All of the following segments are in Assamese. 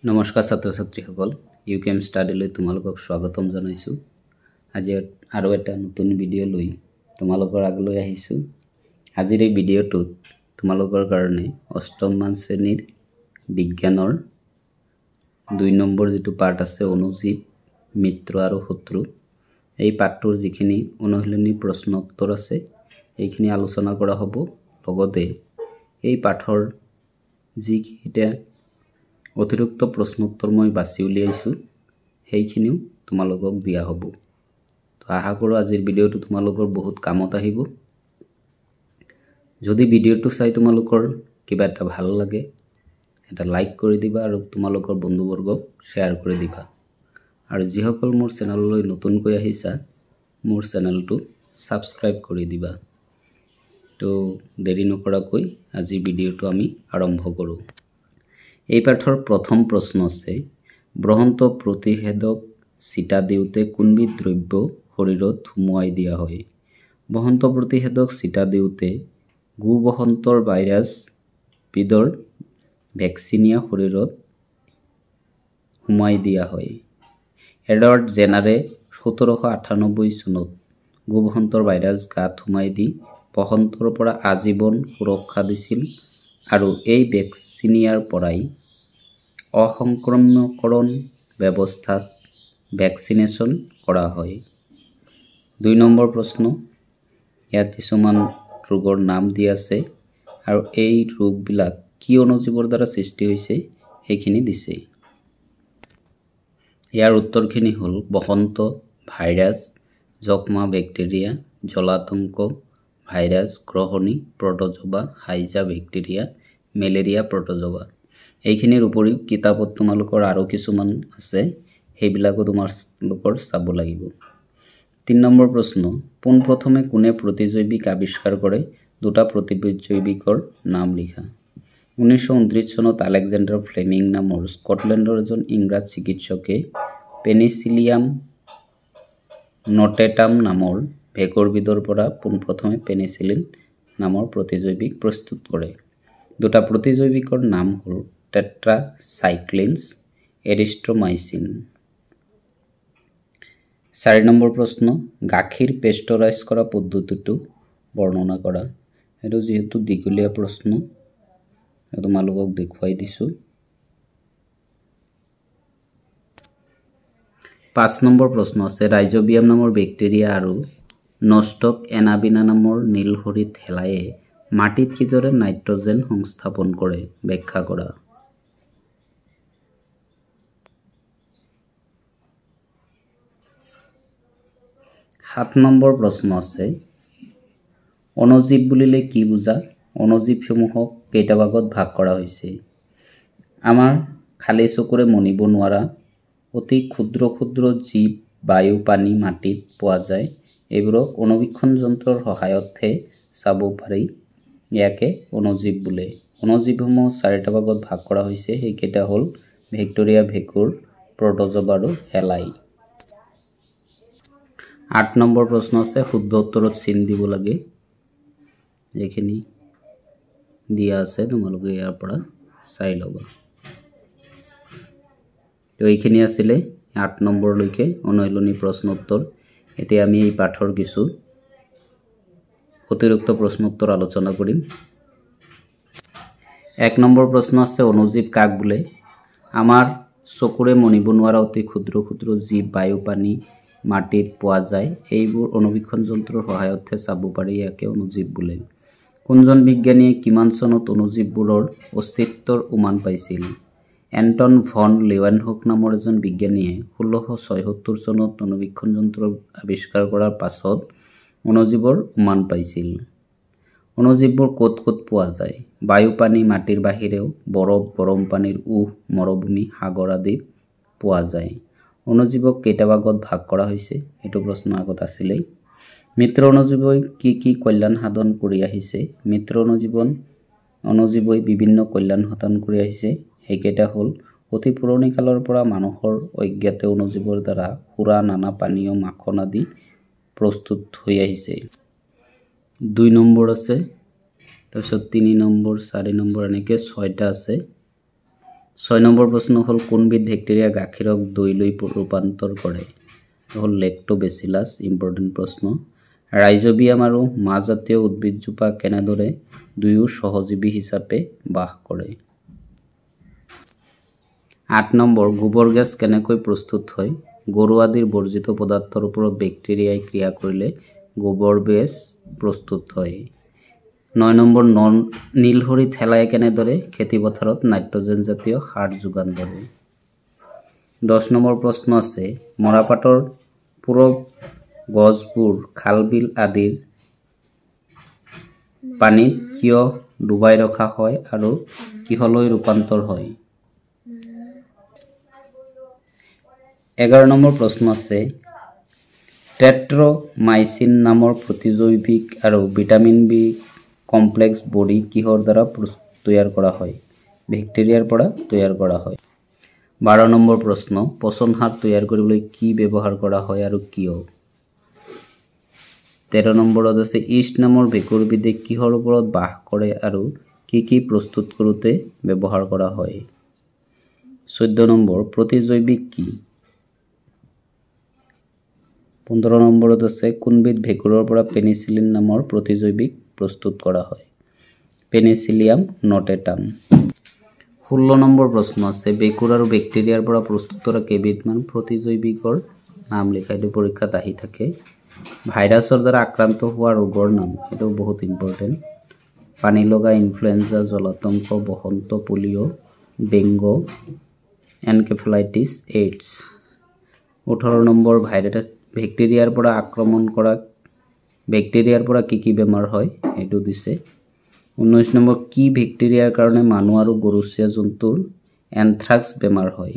নমস্কাৰ ছাত্ৰ ছাত্ৰীসকল ইউকেএম ষ্টাডিলৈ তোমালোকক স্বাগতম জনাইছোঁ। আজি আৰু এটা নতুন ভিডিঅ' লৈ তোমালোকৰ আগলৈ আহিছোঁ। আজিৰ এই ভিডিঅ'টোত তোমালোকৰ কাৰণে অষ্টম মান শ্ৰেণীৰ বিজ্ঞানৰ 2 নম্বৰ যিটো পাৰ্ট আছে অনুজীৱ মিত্ৰ আৰু শত্ৰু, এই পাঠটোৰ যিখিনি অনুশীলনী প্ৰশ্ন উত্তৰ আছে এইখিনি আলোচনা কৰা হ'ব। লগতে এই পাঠৰ যিকেইটা অতিৰিক্ত প্ৰশ্ন উত্তৰ মই বাছি উলিয়াইছোঁ সেইখিনিও তোমালোকক দিয়া হ'ব। তো আশা কৰোঁ আজিৰ ভিডিঅ'টো তোমালোকৰ বহুত কামত আহিব। যদি ভিডিঅ'টো চাই তোমালোকৰ কিবা এটা ভাল লাগে এটা লাইক কৰি দিবা আৰু তোমালোকৰ বন্ধুবৰ্গক শ্বেয়াৰ কৰি দিবা। আৰু যিসকল মোৰ চেনেললৈ নতুনকৈ আহিছা মোৰ চেনেলটো ছাবস্ক্ৰাইব কৰি দিবা। তো দেৰি নকৰাকৈ আজি ভিডিঅ'টো আমি আৰম্ভ কৰোঁ। এই পাঠৰ প্ৰথম প্ৰশ্ন আছে বসন্ত প্ৰতিষেধক চিটা দিওঁতে কোনবিধ দ্ৰব্য শৰীৰত সুমুৱাই দিয়া হয়। বসন্ত প্ৰতিষেধক চিটা দিওঁতে গু বসন্তৰ ভাইৰাছ বিধৰ ভেকচিনিয়া শৰীৰত সুমুৱাই দিয়া হয়। এডৱাৰ্ড জেনাৰে 1798 চনত গু বসন্তৰ ভাইৰাছ গাত সুমুৱাই দি বসন্তৰ পৰা আজীৱন সুৰক্ষা দিছিল আৰু এই ভেকচিনিয়াৰ পৰাই অসংক্ৰমণকৰণ ব্যৱস্থাত ভেকচিনেশ্যন কৰা হয়। 2 নম্বৰ প্ৰশ্ন, ইয়াত কিছুমান ৰোগৰ নাম দিয়া আছে আৰু এই ৰোগবিলাক কি অণুজীৱৰ দ্বাৰা সৃষ্টি হৈছে সেইখিনি দিছে। ইয়াৰ উত্তৰখিনি হ'ল বসন্ত ভাইৰাছ, যক্ষ্মা বেক্টেৰিয়া, জলাতংক ভাইৰাছ, গ্ৰহণী প্ৰটোজোৱা, হাইজা বেক্টেৰিয়া, মেলেৰিয়া প্ৰটোজোৱা। এইখিনিৰ উপৰিও কিতাপত তোমালোকৰ আৰু কিছুমান আছে সেইবিলাকো তোমালোকৰ চাব লাগিব। 3 নম্বৰ প্ৰশ্ন, পোনপ্ৰথমে কোনে প্ৰতিজৈৱিক আৱিষ্কাৰ কৰে? দুটা প্ৰতিজৈৱিকৰ নাম লিখা। 1929 চনত আলেকজেণ্ডাৰ ফ্লেমিং নামৰ স্কটলেণ্ডৰ এজন ইংৰাজ চিকিৎসকে পেনিচিলিয়াম নটেটাম নামৰ ভেঁকুৰবিধৰ পৰা পোনপ্ৰথমে পেনিচিলিন নামৰ প্ৰতিজৈৱিক প্ৰস্তুত কৰে। দুটা প্ৰতিজৈৱিকৰ নাম হ'ল টেট্ৰাচাইক্লিনছ, এৰিষ্ট্ৰমাইচিন। 4 নম্বৰ প্ৰশ্ন, গাখীৰ পেস্টৰাইজ কৰা পদ্ধতিটো বৰ্ণনা কৰা। এইটো যিহেতু দীঘলীয়া প্ৰশ্ন তোমালোকক দেখুৱাই দিছোঁ। 5 নম্বৰ প্ৰশ্ন আছে ৰাইজোবিয়াম নামৰ বেক্টেৰিয়া আৰু নষ্টক এনাবিনা নামৰ নীলহৰিত হেলায়ে মাটিত কিদৰে নাইট্ৰজেন সংস্থাপন কৰে ব্যাখ্যা কৰা। 7 নম্বৰ প্ৰশ্ন আছে অণুজীৱ বুলিলে কি বুজা? অণুজীৱসমূহক কেইটা ভাগত ভাগ কৰা হৈছে? আমাৰ খালী চকুৰে মনিব নোৱাৰা অতি ক্ষুদ্ৰ ক্ষুদ্ৰ জীৱ বায়ু, পানী, মাটিত পোৱা যায়। এইবোৰক অণুবীক্ষণ যন্ত্ৰৰ সহায়তহে চাব পাৰি। ইয়াকে অণুজীৱ বোলে। অণুজীৱসমূহ 4টা ভাগত ভাগ কৰা হৈছে। সেইকেইটা হ'ল ভেক্টৰিয়া, ভেঁকুৰ, প্ৰটোজোৱা আৰু হেলাই। 8 নম্বৰ প্ৰশ্ন আছে শুদ্ধ উত্তৰত চিন দিব লাগে। এইখিনি দিয়া আছে তোমালোকে ইয়াৰ পৰা চাই ল'বা। তো এইখিনি আছিলে 8 নম্বৰলৈকে অনুশীলনী প্ৰশ্ন উত্তৰ। এতিয়া আমি এই পাঠৰ কিছু অতিৰিক্ত প্ৰশ্ন উত্তৰ আলোচনা কৰিম। 1 নম্বৰ প্ৰশ্ন আছে অণুজীৱ কাক বোলে? আমাৰ চকুৰে মনিব নোৱাৰা অতি ক্ষুদ্ৰ ক্ষুদ্ৰ জীৱ বায়ু, পানী, মাটিত পোৱা যায়। এইবোৰ অণুবীক্ষণ যন্ত্ৰৰ সহায়তহে চাব পাৰি। ইয়াকে অণুজীৱ বোলে। কোনজন বিজ্ঞানীয়ে কিমান চনত অণুজীৱবোৰৰ অস্তিত্বৰ উমান পাইছিল? এণ্টন ভন লেউৱেনহুক নামৰ এজন বিজ্ঞানীয়ে 1676 চনত অণুবীক্ষণ যন্ত্ৰ আৱিষ্কাৰ কৰাৰ পাছত অণুজীৱৰ উমান পাইছিল। অণুজীৱবোৰ ক'ত ক'ত পোৱা যায়? বায়ু, পানী, মাটিৰ বাহিৰেও বৰফ, গৰম পানীৰ উঁহ, মৰুভূমি, সাগৰ আদিত পোৱা যায়। অণুজীৱক কেইটা ভাগত ভাগ কৰা হৈছে? এইটো প্ৰশ্ন আগত আছিলেই। মিত্ৰ অণুজীৱই কি কল্যাণ সাধন কৰি আহিছে? মিত্ৰ অণুজীৱই বিভিন্ন কল্যাণ সাধন কৰি আহিছে। সেইকেইটা হ'ল অতি পুৰণি কালৰ পৰা মানুহৰ অজ্ঞাত অণুজীৱৰ দ্বাৰা সুৰা, নানা পানীয়, মাখন আদি প্ৰস্তুত হৈ আহিছে। 2 নম্বৰ আছে, তাৰপিছত 3 নম্বৰ, 4 নম্বৰ এনেকৈ 6টা আছে। 6 নম্বৰ প্ৰশ্ন হ'ল কোনবিধ বেক্টেৰিয়া গাখীৰক দৈলৈ ৰূপান্তৰ কৰে হ'ল লেক্টোবেচিলাছ ইম্পৰ্টেন্ট প্ৰশ্ন ৰাইজোবিয়াম আৰু মাজজাতীয় উদ্ভিদজোপা কেনেদৰে দুয়ো সহজীৱী হিচাপে বাস কৰে 8 নম্বৰ গোবৰ গেছ কেনেকৈ প্ৰস্তুত হয় গৰু আদিৰ বৰ্জিত পদাৰ্থৰ ওপৰত বেক্টেৰিয়াই ক্ৰিয়া কৰিলে গোবৰ গেছ প্ৰস্তুত হয় 9 নম্বৰ নীলহৰি থেলাই কেনেদৰে খেতি পথাৰত নাইট্ৰজেন জাতীয় সাৰ যোগান ধৰে 10 নম্বৰ প্ৰশ্ন আছে মৰাপাটৰ পূৰব গছবোৰ খালবিল আদিৰ পানীত কিয় ডুবাই ৰখা হয় আৰু কিহলৈ ৰূপান্তৰ হয় 11 নম্বৰ প্ৰশ্ন আছে টেট্ৰমাইসিন নামৰ প্ৰতিজৈৱিক আৰু ভিটামিন বি কমপ্লেক্স বডি কিহৰ দ্বাৰা তৈয়াৰ কৰা হয় বেক্টেৰিয়াৰ পৰা তৈয়াৰ কৰা হয় 12 নম্বৰ প্ৰশ্ন পচন সাৰ তৈয়াৰ কৰিবলৈ কি ব্যৱহাৰ কৰা হয় আৰু কিয় 13 নম্বৰত আছে ইষ্ট নামৰ ভেকুৰবিধে কিহৰ ওপৰত বাস কৰে আৰু কি প্ৰস্তুত কৰোতে ব্যৱহাৰ কৰা হয় 14 নম্বৰ প্ৰতিজৈৱিক কি 15 নম্বৰত আছে কোনবিধ ভেকুৰৰ পৰা পেনিসিলিন নামৰ প্ৰতিজৈৱিক প্ৰস্তুত কৰা হয় পেনিসিলিয়াম নটেটাম 16 নম্বৰ প্ৰশ্ন আছে ভেকুৰ আৰু বেক্টেৰিয়াৰ পৰা প্ৰস্তুত কৰা কেইবিধমান প্ৰতিজৈৱিকৰ নাম লিখা এইটো পৰীক্ষাত আহি থাকে ভাইৰাছৰ দ্বাৰা আক্ৰান্ত হোৱা ৰোগৰ নাম এটো বহুত ইম্পৰ্টেন্ট পানী লগা ইনফ্লুৱেঞ্জা জলাতংক বসন্ত polio dengue encephalitis AIDS 18 number virus বেক্টেৰিয়াৰ পৰা আক্ৰমণ কৰা বেক্টেৰিয়াৰ পৰা কি বেমাৰ হয় এটো দিছে 19 নম্বৰ কি বেক্টেৰিয়াৰ কাৰণে মানুহ আৰু গৰুচিয়া জন্তুৰ এন্থ্ৰাক্স বেমাৰ হয়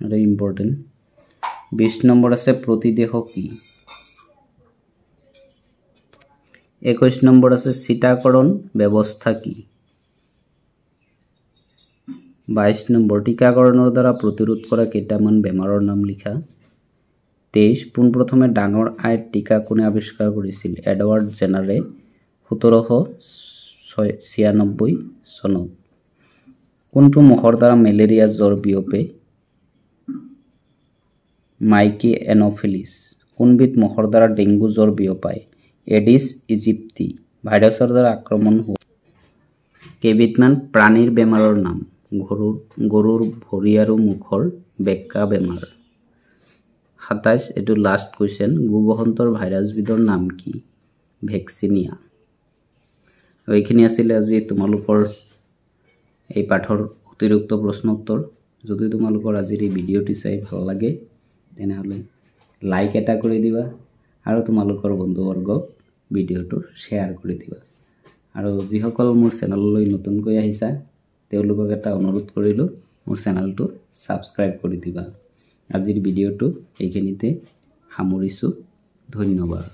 এটা ইম্পৰ্টেন্ট 20 নম্বৰ আছে প্ৰতিদেহ কি 21 নম্বৰ আছে চিটাকৰণ ব্যৱস্থা কি 22 নম্বৰ টিকাকৰণৰ দ্বাৰা প্ৰতিৰোধ কৰা কেইটামান বেমাৰৰ নাম লিখা 23 পোনপ্ৰথমে ডাঙৰ আইৰ টিকা কোনে আৱিষ্কাৰ কৰিছিল এডৱাৰ্ড জেনাৰে 1796 চনত কোনটো মহৰ দ্বাৰা মেলেৰিয়া জ্বৰ বিয়পে মাইকি এনোফিলিছ কোনবিধ মহৰ দ্বাৰা ডেংগু জ্বৰ বিয়পায় এডিছ ইজিপ্টি ভাইৰাছৰ দ্বাৰা আক্ৰমণ হোৱা কেইবিধমান প্ৰাণীৰ বেমাৰৰ নাম গৰুৰ ভৰি আৰু মুখৰ বেক্কা বেমাৰ 27 এটো লাষ্ট কোৱেশ্চন গুবসন্তৰ ভাইৰাছবিধৰ নাম কি ভেক্সিনিয়া এইখিনি আছিল আজি তোমালোকৰ এই পাঠৰ অতিৰিক্ত প্ৰশ্ন উত্তৰ যদি তোমালোকৰ আজিৰ এই ভিডিঅ'টি চাই ভাল লাগে তেনেহলে লাইক এটা কৰি দিবা আৰু তোমালোকৰ বন্ধুবৰ্গক ভিডিঅ'টো শেয়াৰ কৰি দিবা আৰু যিসকল মোৰ চেনেললৈ নতুনকৈ আহিছা তেওঁলোকক এটা অনুৰোধ কৰিলো মোৰ চেনেলটো সাবস্ক্ৰাইব কৰি দিবা আজিৰ ভিডিঅ'টো এইখিনিতে সামৰিছো ধন্যবাদ